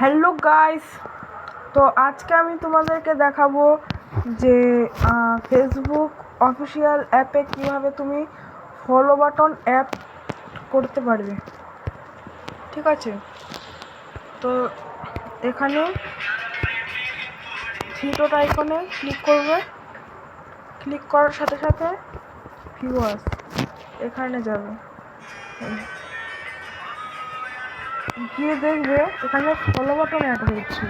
Hello guys, তো আজকে আমি তোমাদেরকে দেখাবো যে ফেসবুক অফিসিয়াল অ্যাপে কীভাবে তুমি ফলো বাটন অ্যাড করতে পারবে। ঠিক আছে, তো এখানে থ্রি আইকনে ক্লিক করবে। ক্লিক করার সাথে সাথে ভিউয়ার্স এখানে যাবে, গিয়ে দেখবে এখানে ফলো বাটন অ্যাড হয়েছে।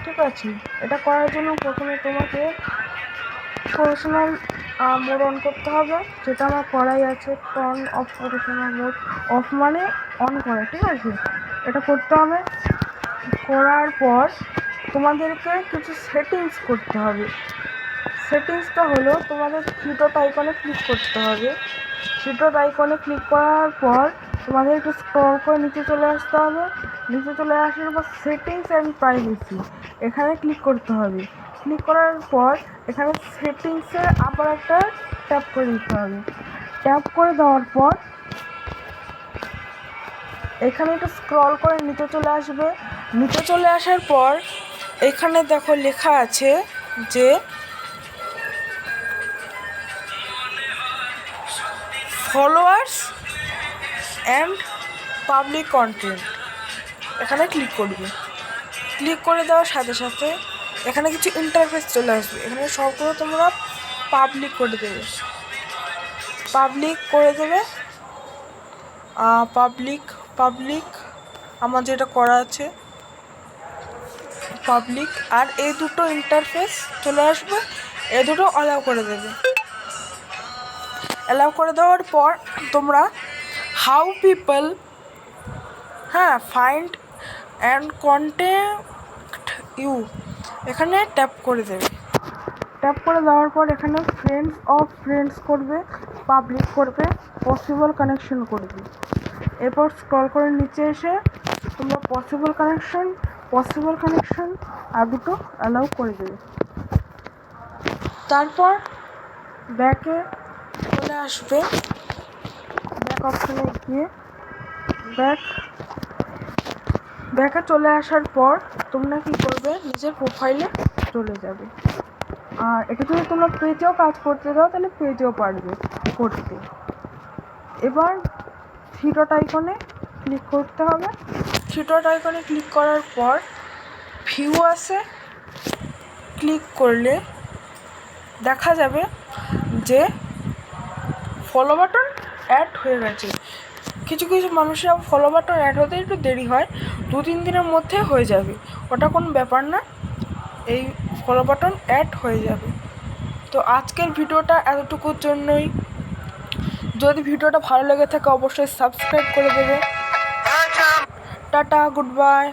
ঠিক আছে, এটা করার জন্য প্রথমে তোমাকে প্রফেশনাল মোড অন করতে হবে, যেটা আমার করাই আছে। Turn off professional mode, of মানে অন করা। ঠিক আছে, এটা করতে হবে। করার পর তোমাদেরকে কিছু সেটিংস করতে হবে। সেটিংসটা হলো তোমাদের থ্রি ডট আইকনে ক্লিক করতে হবে। থ্রি ডট আইকনে ক্লিক করার পর তোমাদের একটু স্ক্রল করে নিচে চলে আসতে হবে। নিচে চলে আসার পর সেটিংস অ্যান্ড প্রাইভেসি এখানে ক্লিক করতে হবে। ক্লিক করার পর এখানে সেটিংসে আবার একটা ট্যাপ করে দিতে হবে। ট্যাপ করে দেওয়ার পর এখানে একটু স্ক্রল করে নিচে চলে আসবে। নিচে চলে আসার পর এখানে দেখো লেখা আছে যে ফলোয়ার্স অ্যান্ড পাবলিক কন্টেন্ট, এখানে ক্লিক করবে। ক্লিক করে দেওয়ার সাথে সাথে এখানে কিছু ইন্টারফেস চলে আসবে। এখানে সবগুলো তোমরা পাবলিক করে দেবে। পাবলিক আমার যেটা করা আছে পাবলিক, আর এই দুটো ইন্টারফেস চলে আসবে, এই দুটো অ্যালাউ করে দেবে। অ্যালাউ করে দেওয়ার পর তোমরা how people find and contact you এখানে ট্যাপ করে দেবে। ট্যাপ করে দেওয়ার পর এখানে ফ্রেন্ডস অফ ফ্রেন্ডস করবে, পাবলিক করবে, পসিবল কানেকশন করবে। এরপর স্ক্রল করে নিচে এসে তোমরা পসিবল কানেকশন আর দুটো অ্যালাউ করে দেবে। তারপর ব্যাকে চলে আসবে। ব্যাক অপশানে গিয়ে ব্যাকে চলে আসার পর তোমরা কী করবে, নিজের প্রোফাইলে চলে যাবে। আর এটা যদি তোমরা পেজেও কাজ করতে দাও তাহলে পেজেও পারবে করতে। এবার থ্রি ডট আইকনে ক্লিক করতে হবে। থ্রি ডট আইকনে ক্লিক করার পর ভিউ আসে, ক্লিক করলে দেখা যাবে যে ফলো বাটন অ্যাড হয়ে গেছে। কিছু মানুষের ফলো বাটন অ্যাড হতে একটু দেরি হয়, 2-3 দিনের মধ্যে হয়ে যাবে, ওটা কোনো ব্যাপার না। এই ফলো বাটন অ্যাড হয়ে যাবে। তো আজকের ভিডিওটা এতটুকুর জন্যই। যদি ভিডিওটা ভালো লেগে থাকে অবশ্যই সাবস্ক্রাইব করে দেবে। Tata, good bye.